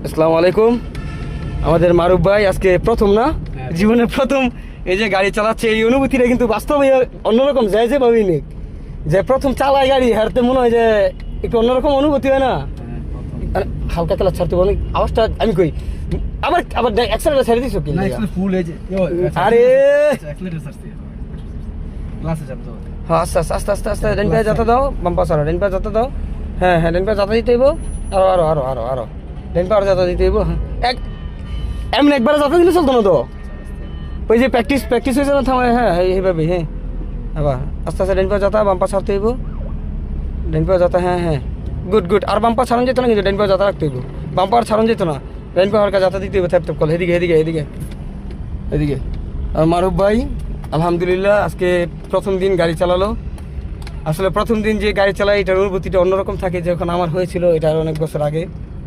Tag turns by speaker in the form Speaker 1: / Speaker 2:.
Speaker 1: আসসালামু আলাইকুম। আমাদের মারুফ ভাই আজকে প্রথম না, জীবনে প্রথম এই যে গাড়ি চালাচ্ছে, এই অনুভূতিটা কিন্তু বাস্তবে অন্যরকম যায় যে ভাবি নিক যে প্রথম চালায় গাড়ি হারতে মনে হয় যে একটু অন্যরকম অনুভূতি হয় না। হালকা খেলা ছাড়তে অনেক আওয়াজটা আমি কই আবার আবার অ্যাক্সেলারেটর ছেড়ে দিছো কি?
Speaker 2: ফুল এই যে
Speaker 1: আরে
Speaker 2: অ্যাক্সেলারেটর ছাড়ছি ক্লাসে যাব তো।
Speaker 1: হ্যাঁ, আস্তে আস্তে আস্তে আস্তে আস্তে ডাইন পায়ে যাতে দাও, বাম পাশে আরো ডাইন পায়ে যাতে দাও। হ্যাঁ হ্যাঁ, ডাইন পায়ে যাতে দিতে হইব, আরো আরো আরো আরো আরো ডাইন পায়ে যাতে দিতে হইব। হ্যাঁ এমন একবারে যাতে দিলে চলতো না তো, ওই যে প্র্যাকটিস হয়েছে না থামায়। হ্যাঁ এইভাবে, হ্যাঁ আবার আস্তে আস্তে ডাইন পায়ে যাতা, বাম পাশে ছাড়তে হইব, ডাইন পায়ে যাতা। হ্যাঁ হ্যাঁ, গুড। আর বাম পা ছাড়ন যেত না, কিন্তু ডাইন পায়ে যাতা রাখতে হইব। বাম পা ছাড়ন যেত না, ডাইন পায়ে হালকা যাতা দিতে হইব। থ্যাপ থ্যাপ কল এদিকে এদিকে এদিকে এদিকে। আর মারুফ ভাই আলহামদুলিল্লাহ আজকে প্রথম দিন গাড়ি চালালো। আসলে প্রথম দিন যে গাড়ি চালায় এটার অনুভূতিটা অন্যরকম থাকে, যখন আমার হয়েছিল এটা অনেক বছর আগে।